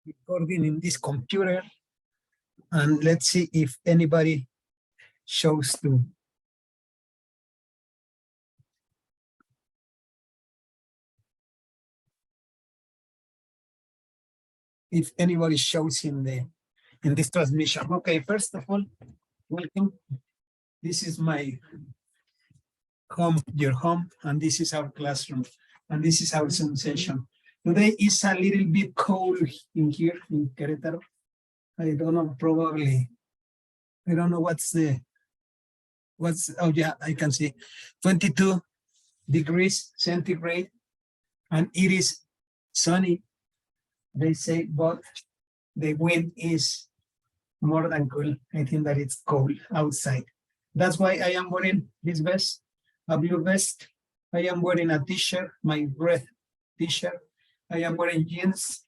recording in this computer, and let's see if anybody shows to. If anybody shows in this transmission. Okay, first of all, welcome. This is my home, your home, and this is our classroom, and this is our Zoom session. Today is a little bit cold in here in Querétaro. I don't know, probably, I don't know oh yeah, I can see 22 degrees centigrade, and it is sunny, they say, but the wind is more than cool. I think that it's cold outside. That's why I am wearing this vest, a blue vest. I am wearing a t-shirt, my red t-shirt. I am wearing jeans,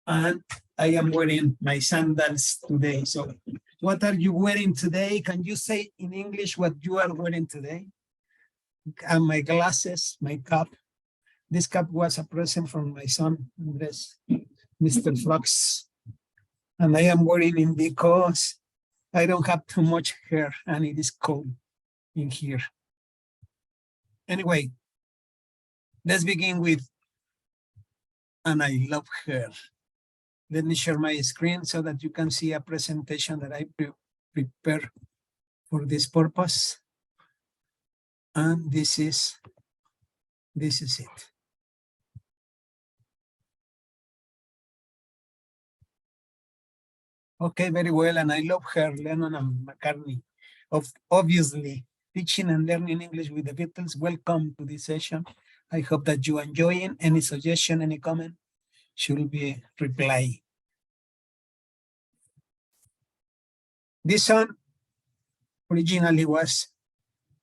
and I am wearing my sandals today. So what are you wearing today? Can you say in English what you are wearing today? And my glasses, my cap. This cap was a present from my son, Andres, Mr. Fox. And I am wearing it because I don't have too much hair and it is cold in here. Anyway, let's begin with, and I love her. Let me share my screen so that you can see a presentation that I prepared for this purpose. And this is it. Okay, very well, and I love her, Lennon McCartney. Obviously, teaching and learning English with the Beatles. Welcome to this session. I hope that you enjoying. Any suggestion, any comment should be reply. This song originally was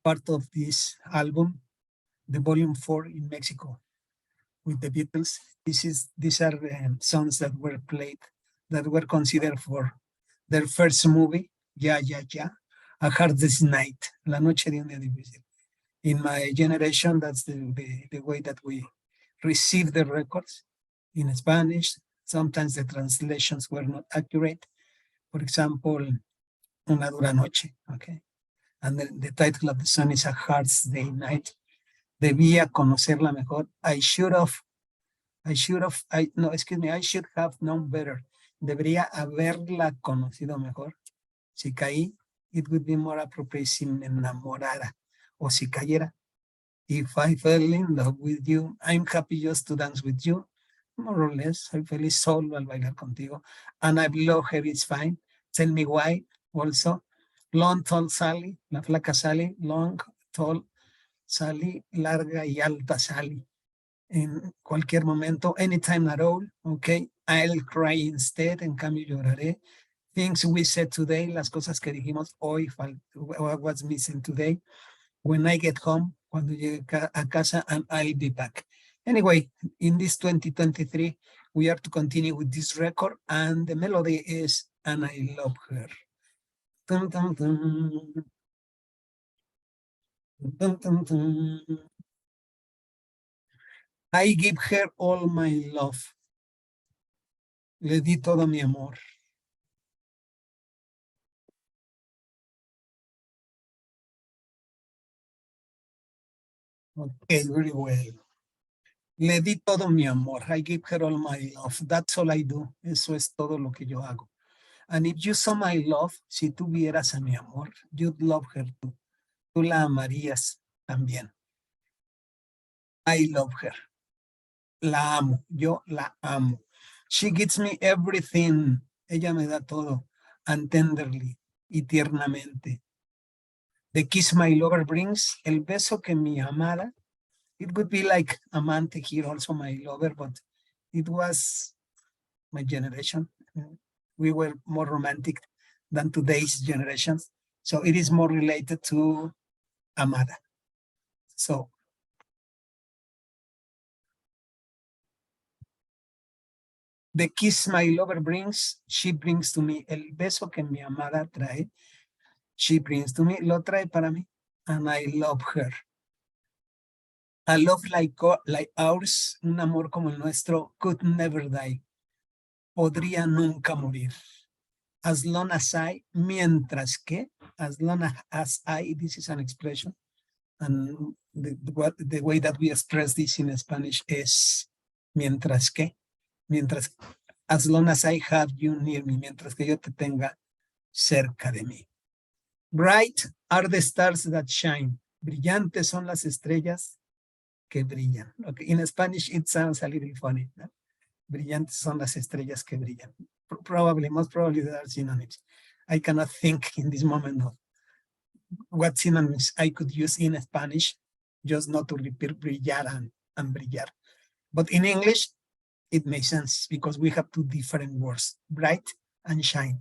part of this album, the volume 4 in Mexico with the Beatles. These are songs that were played, that were considered for their first movie, Ya, Ya, Ya, A Hardest Night, La Noche de un Día Difícil. In my generation, that's the way that we receive the records in Spanish. Sometimes the translations were not accurate. For example, Una Dura Noche, okay? And the title of the song is A Hardest Day Night. Debía conocerla mejor. I should have known better. Debería haberla conocido mejor. Si caí, it would be more appropriate si me enamorara. O si cayera. If I fell in love with you, I'm happy just to dance with you. More or less, I feliz solo al bailar contigo. And I love her, it's fine. Tell me why, also. Long, tall Sally, la flaca Sally. Long, tall Sally, larga y alta Sally. En cualquier momento, anytime at all, okay, I'll cry instead, en cambio lloraré. Things we said today, las cosas que dijimos hoy, what's missing today. When I get home, cuando llegue a casa, and I'll be back. Anyway, in this 2023, we are to continue with this record, and the melody is, and I love her. Dun, dun, dun. Dun, dun, dun. I give her all my love. Le di todo mi amor. Okay, very well. Le di todo mi amor. I give her all my love. That's all I do. Eso es todo lo que yo hago. And if you saw my love, si tú vieras a mi amor, you'd love her too. Tú la amarías también. I love her. La amo. Yo la amo. She gives me everything. Ella me da todo. And tenderly. Y tiernamente. The kiss my lover brings. El beso que mi amada. It would be like amante here, also my lover, but it was my generation. We were more romantic than today's generations. So it is more related to amada. So the kiss my lover brings, she brings to me. El beso que mi amada trae, she brings to me, lo trae para mí, and I love her. A love like ours, un amor como el nuestro, could never die. podría nunca morir. As long as I, mientras que, as long as I, this is an expression, and the way that we express this in Spanish is mientras que, mientras, as long as I have you near me, mientras que yo te tenga cerca de mí. Bright are the stars that shine. Brillantes son las estrellas que brillan. Okay. In Spanish, it sounds a little funny. ¿No? Brillantes son las estrellas que brillan. Probably, most probably there are synonyms. I cannot think in this moment of what synonyms I could use in Spanish, just not to repeat brillar and brillar. But in English, it makes sense because we have two different words, bright and shine.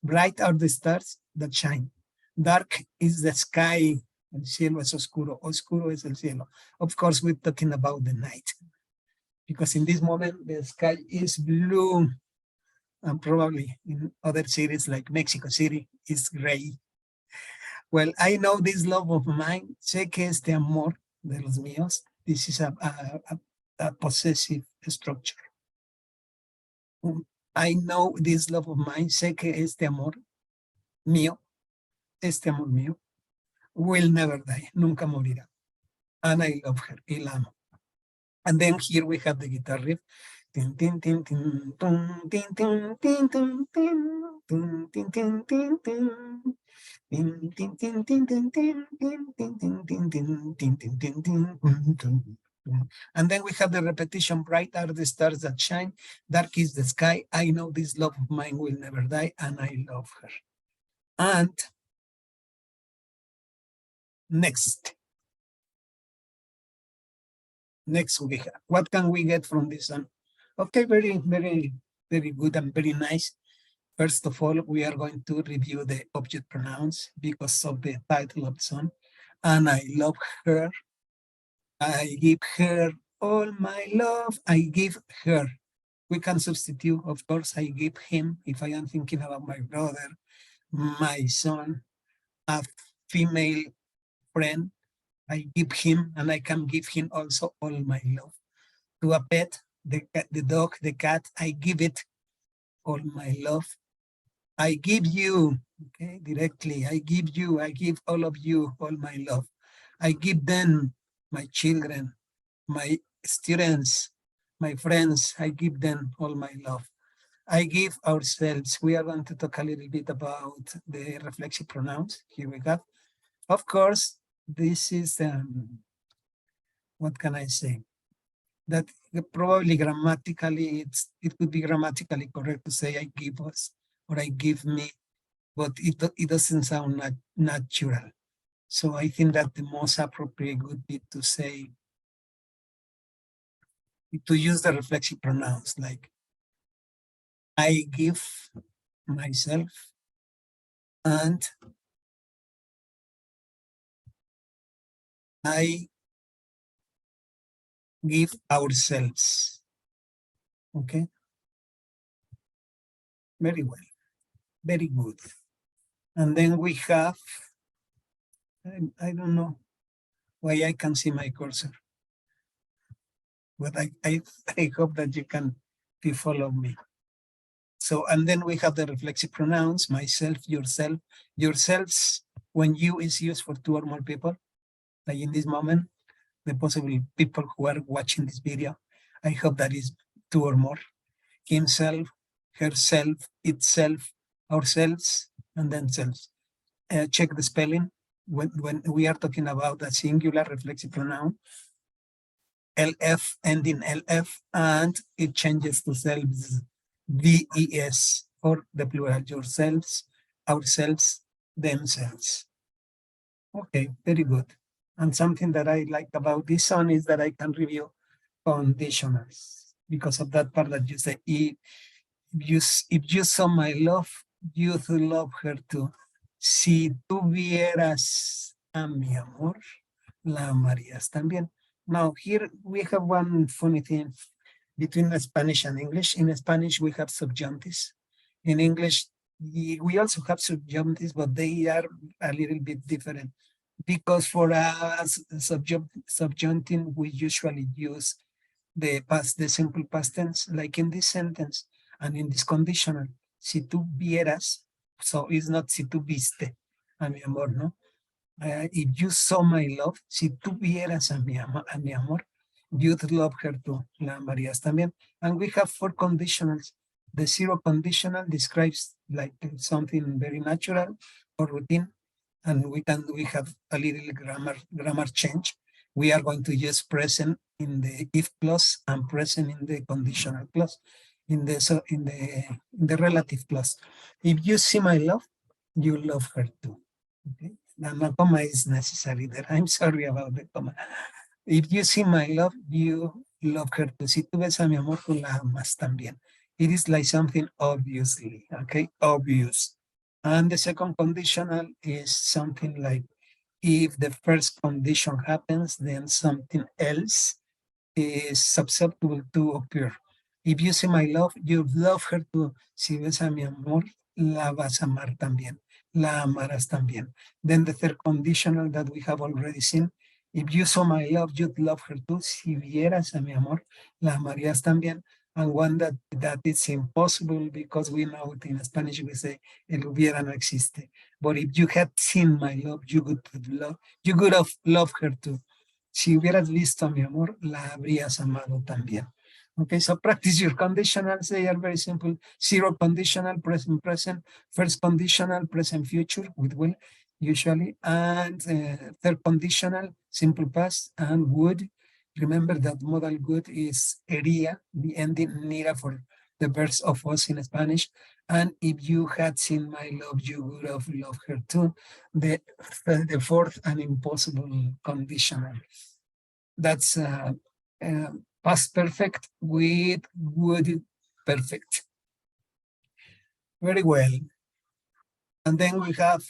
Bright are the stars that shine. Dark is the sky. El cielo es oscuro. Oscuro es el cielo. Of course, we're talking about the night. Because in this moment, the sky is blue. And probably in other cities like Mexico City, is gray. Well, I know this love of mine. Sé que este amor de los míos. This is a possessive structure. I know this love of mine. Sé que este amor mío, will never die. Nunca morirá. And I love her. Y la amo. And then here we have the guitar riff. Tin, tin, tin, tin, tin, tin, tin, tin, tin, tin, tin, tin, tin, tin. And then we have the repetition, bright are the stars that shine, dark is the sky, I know this love of mine will never die, and I love her. And next we have, what can we get from this song? Okay, very, very, very good and very nice. First of all, we are going to review the object pronouns because of the title of the song. And I love her. I give her all my love. I give her. We can substitute, of course, I give him, if I am thinking about my brother, my son, a female friend, I give him, and I can give him also all my love. To a pet, the dog, the cat, I give it all my love. I give you, okay, directly, I give all of you all my love. I give them, my children, my students, my friends, I give them all my love. I give ourselves. We are going to talk a little bit about the reflexive pronouns. Here we go. Of course, this is, what can I say? That probably grammatically, it could be grammatically correct to say I give us or I give me, but it doesn't sound natural. So I think that the most appropriate would be to say, to use the reflexive pronouns like I give myself and I give ourselves. Okay. Very well. Very good. And then we have, I don't know why I can see my cursor, but I hope that you can follow me. So, and then we have the reflexive pronouns, myself, yourself, yourselves, when you is used for two or more people, like in this moment, the possible people who are watching this video, I hope that is two or more, himself, herself, itself, ourselves, and then selves. Check the spelling. When we are talking about a singular reflexive pronoun, LF ending LF, and it changes to selves, VES, or the plural, yourselves, ourselves, themselves. Okay, very good. And something that I like about this song is that I can review conditionals because of that part that you say, if you saw my love, you would love her too. Si tú vieras a mi amor, la amarías también. Now, here we have one funny thing between Spanish and English. In Spanish, we have subjunctives. In English, we also have subjunctives, but they are a little bit different. Because for us, subjunctive, we usually use the simple past tense, like in this sentence. And in this conditional, si tú vieras, so it's not si tú viste, a mi amor, no? If you saw my love, si tú vieras a mi amor, you'd love her too, la amarías también. And we have 4 conditionals. The 0 conditional describes like something very natural or routine, and we have a little grammar change. We are going to use present in the if clause and present in the conditional clause, in the relative clause. If you see my love, you love her too. Okay? The comma is necessary there. I'm sorry about the comma. If you see my love, you love her too. Si tú ves a mi amor, tú la amas también. It is like something obviously, okay? Obvious. And the second conditional is something like if the first condition happens, then something else is susceptible to occur. If you see my love, you love her too. Si ves a mi amor, la vas a amar también. La amarás también. Then the third conditional that we have already seen, if you saw my love, you'd love her too. Si vieras a mi amor, la amarías también. And one that is impossible because we know it in Spanish we say el hubiera no existe. But if you had seen my love, you would have loved her too. Si hubieras visto a mi amor, la habrías amado también. Okay, so practice your conditionals. They are very simple. 0 conditional, present, present. First conditional, present, future with will, usually. And third conditional, simple past and would. Remember that modal would is ería, the ending nira for the verbs of us in Spanish. And if you had seen my love, you would have loved her too. The fourth and impossible conditional. That's past perfect with would perfect. Very well. And then we have,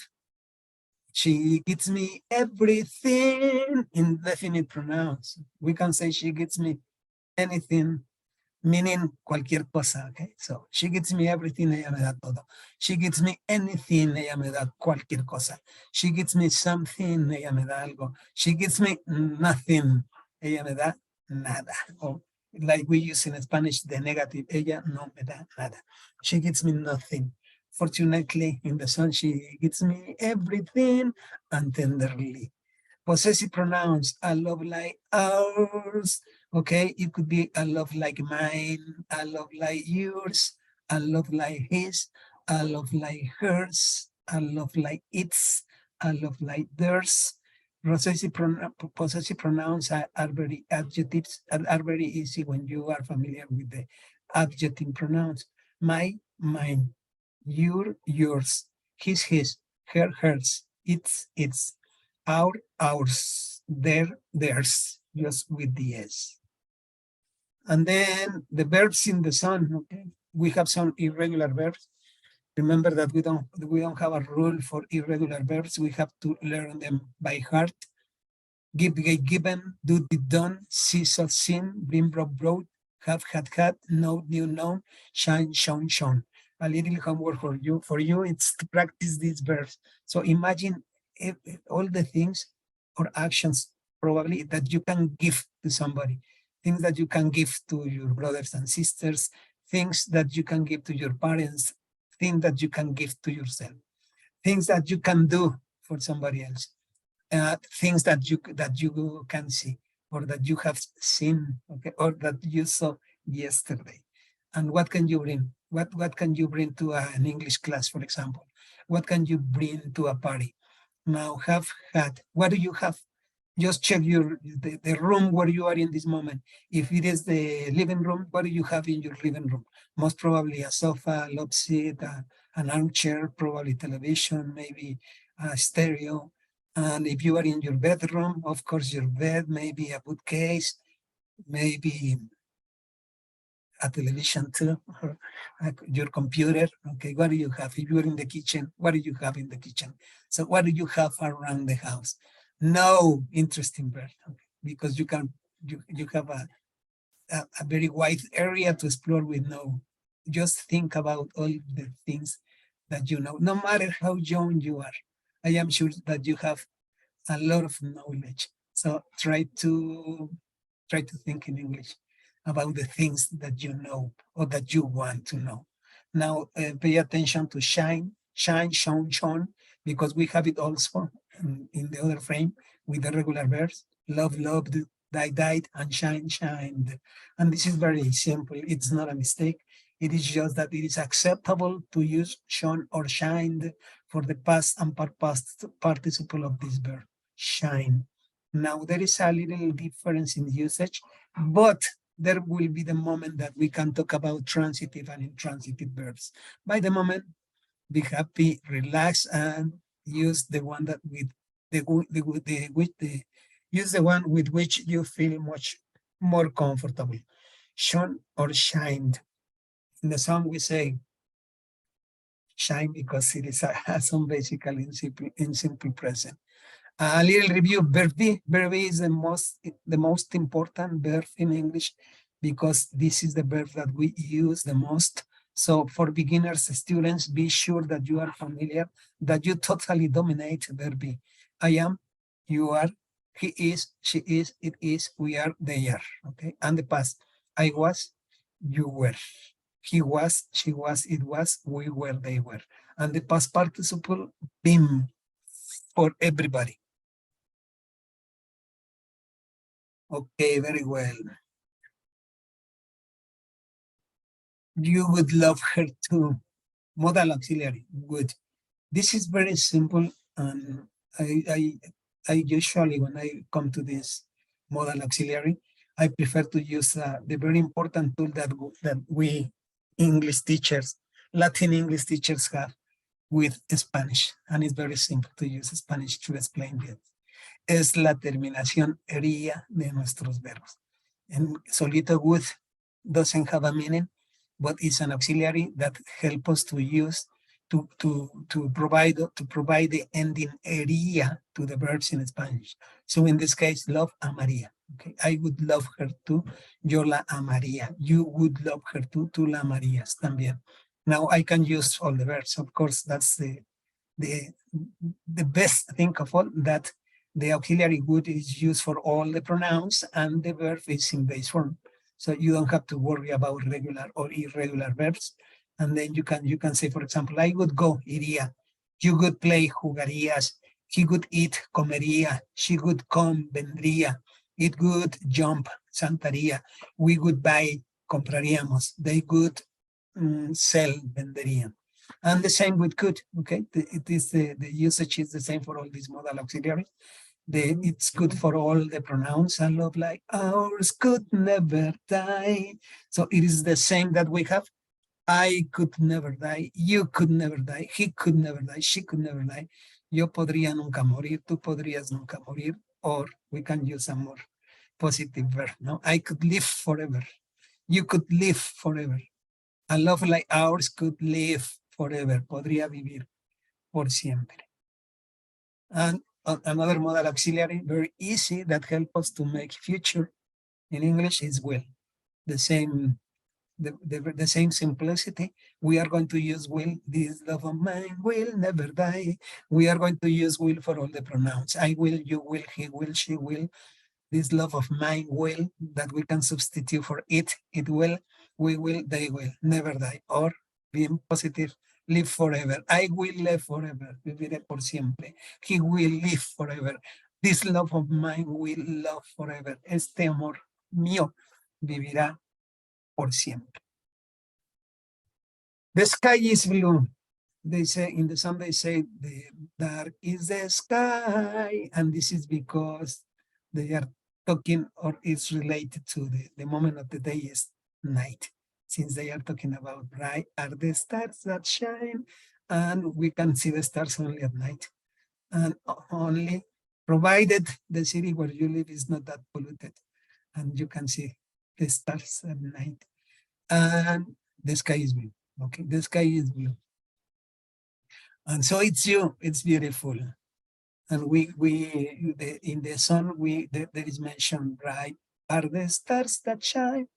she gets me everything, indefinite pronouns. We can say she gets me anything, meaning cualquier cosa, okay? So, she gets me everything, ella me da todo. She gets me anything, ella me da cualquier cosa. She gets me something, ella me da algo. She gets me nothing, ella me da nada. Or like we use in Spanish, the negative, ella no me da nada. She gets me nothing. Fortunately, in the sun, she gets me everything and tenderly. Possessive pronouns, a love like ours. Okay, it could be a love like mine, a love like yours, a love like his, a love like hers, a love like its, a love like theirs. Possessive pronouns are very adjectives, are very easy when you are familiar with the adjective pronouns. My, mine, your, yours, his, her, hers, its, our, ours, their, theirs, just with the S. And then the verbs in the sun, okay? We have some irregular verbs. Remember that we don't have a rule for irregular verbs. We have to learn them by heart. Give, gave, given, do, did, done, see, saw, seen, bring, brought, have, had, know, knew, known, shine, shone, shone. A little homework for you, it's to practice these verbs. So imagine all the things or actions probably that you can give to somebody, things that you can give to your brothers and sisters, things that you can give to your parents, things that you can give to yourself, things that you can do for somebody else, things that you can see or that you have seen, okay, or that you saw yesterday. And what can you bring? What can you bring to an English class, for example? What can you bring to a party? Now, have, had, what do you have? Just check the room where you are in this moment. If it is the living room, what do you have in your living room? Most probably a sofa, a love seat, an armchair, probably television, maybe a stereo. And if you are in your bedroom, of course, your bed, maybe a bookcase, maybe a television too, or your computer. Okay, what do you have? If you're in the kitchen, what do you have in the kitchen? So what do you have around the house? No, interesting bird, okay, because you have a very wide area to explore with no. Just think about all the things that you know, no matter how young you are. I am sure that you have a lot of knowledge. So try to think in English. about the things that you know or that you want to know. Now, pay attention to shine, shine, shone, shone, because we have it also in the other frame with the regular verbs. Love, loved, die, died, and shine, shined. And this is very simple. It's not a mistake. It is just that it is acceptable to use shone or shined for the past and past participle of this verb, shine. Now, there is a little difference in usage, but there will be the moment that we can talk about transitive and intransitive verbs. By the moment, be happy, relax, and use the one that use the one with which you feel much more comfortable. Shone or shined. In the song we say shine because it is a song basically in simple present. A little review, verb be. Verb be is the most important verb in English because this is the verb that we use the most. So for beginners, students, be sure that you are familiar, that you totally dominate verb be. I am, you are, he is, she is, it is, we are, they are. Okay, and the past. I was, you were. He was, she was, it was, we were, they were. And the past participle, been, for everybody. Okay, very well. You would love her too. Modal auxiliary, good. This is very simple, and I usually, when I come to this modal auxiliary, I prefer to use the very important tool that we English teachers, Latin English teachers have with Spanish, and it's very simple to use Spanish to explain it. Es la terminación ría de nuestros verbos. And solito would doesn't have a meaning, but it's an auxiliary that helps us to use to provide the ending ría to the verbs in Spanish. So in this case, love amaría. Okay, I would love her too. Yo la amaría. You would love her too. Tú la amarías también. Now I can use all the verbs. Of course, that's the best thing of all, that the auxiliary would is used for all the pronouns and the verb is in base form. So you don't have to worry about regular or irregular verbs. And then you can say, for example, I would go, iría. You would play, jugarías. He would eat, comería. She would come, vendría. It would jump, saltaría. We would buy, compraríamos. They would sell, venderían. And the same with could, okay? The usage is the same for all these modal auxiliaries. It's good for all the pronouns. I love like ours could never die. So it is the same that we have. I could never die. You could never die. He could never die. She could never die. Yo podría nunca morir. Tú podrías nunca morir. Or we can use a more positive verb. No, I could live forever. You could live forever. A love like ours could live forever. Podría vivir por siempre. And another modal auxiliary, very easy, that helps us to make future in English is will. The same simplicity. We are going to use will. This love of mine will never die. We are going to use will for all the pronouns. I will, you will, he will, she will. This love of mine will, that we can substitute for it will, we will, they will, never die. Or being positive, live forever. I will live forever. Viviré por siempre. He will live forever. This love of mine will love forever. Este amor mío vivirá por siempre. The sky is blue. They say in the song, they say the dark is the sky. And this is because they are talking, or it's related to the moment of the day is night. Since they are talking about bright are the stars that shine, and we can see the stars only at night. And only provided the city where you live is not that polluted, and you can see the stars at night. And the sky is blue. Okay, the sky is blue. And so it's you, it's beautiful. And in the song, there is mentioned, bright are the stars that shine,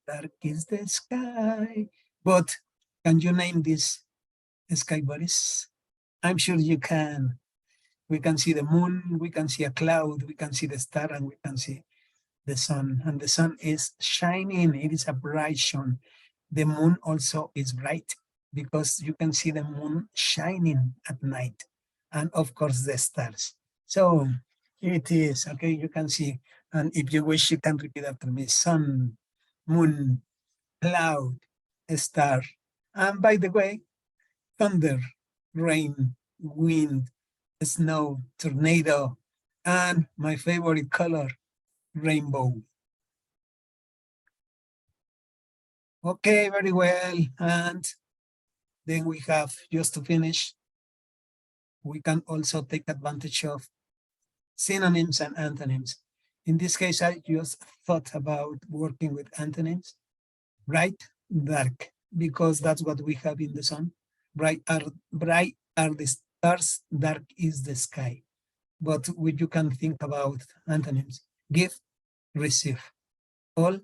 dark is the sky. But can you name these sky bodies? I'm sure you can. We can see the moon, we can see a cloud, we can see the star, and we can see the sun, and the sun is shining. It is a bright sun. The moon also is bright because you can see the moon shining at night, and of course the stars. So here it is. Okay, you can see, and if you wish, you can repeat after me: sun, moon, cloud, star. And by the way, thunder, rain, wind, snow, tornado, and my favorite color, rainbow. Okay, very well. And then we have, just to finish, we can also take advantage of synonyms and antonyms. In this case, I just thought about working with antonyms. Bright, dark, because that's what we have in the sun. Bright are the stars, dark is the sky. But you can think about antonyms: give, receive, all,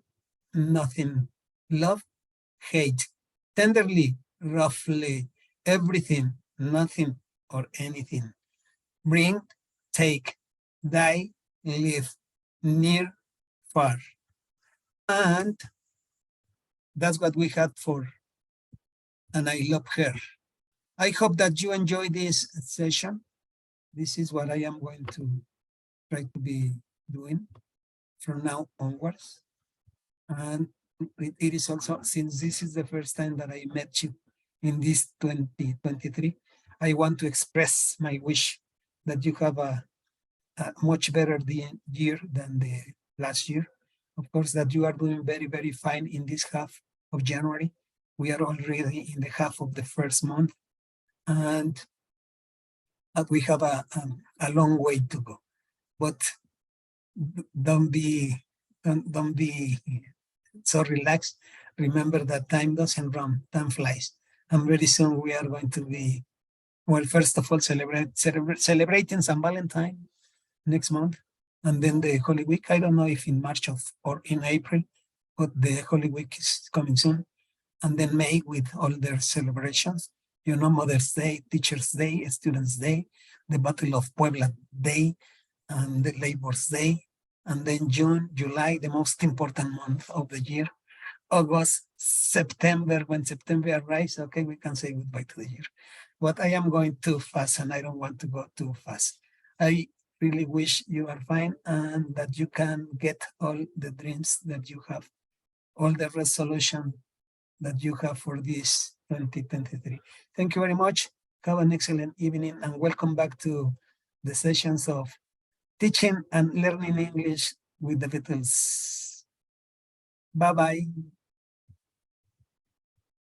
nothing, love, hate, tenderly, roughly, everything, nothing, or anything, bring, take, die, live, near, far. And that's what we had for And I Love Her. I hope that you enjoy this session. This is what I am going to try to be doing from now onwards. And it is also, since this is the first time that I met you in this 2023, I want to express my wish that you have a much better year than the last year. Of course, that you are doing very, very fine in this half of January. We are already in the half of the first month, and we have a long way to go. But don't be so relaxed. Remember that time doesn't run, time flies. And very soon we are going to be, well, first of all, celebrating San Valentine next month. And then the Holy Week. I don't know if in March or in April, but the Holy Week is coming soon. And then May with all their celebrations. You know, Mother's Day, Teacher's Day, Students' Day, the Battle of Puebla Day, and the Labor's Day. And then June, July, the most important month of the year. August, September, when September arrives, okay, we can say goodbye to the year. But I am going too fast and I don't want to go too fast. I really wish you are fine and that you can get all the dreams that you have, all the resolution that you have for this 2023. Thank you very much. Have an excellent evening and welcome back to the sessions of teaching and learning English with the Beatles. Bye-bye.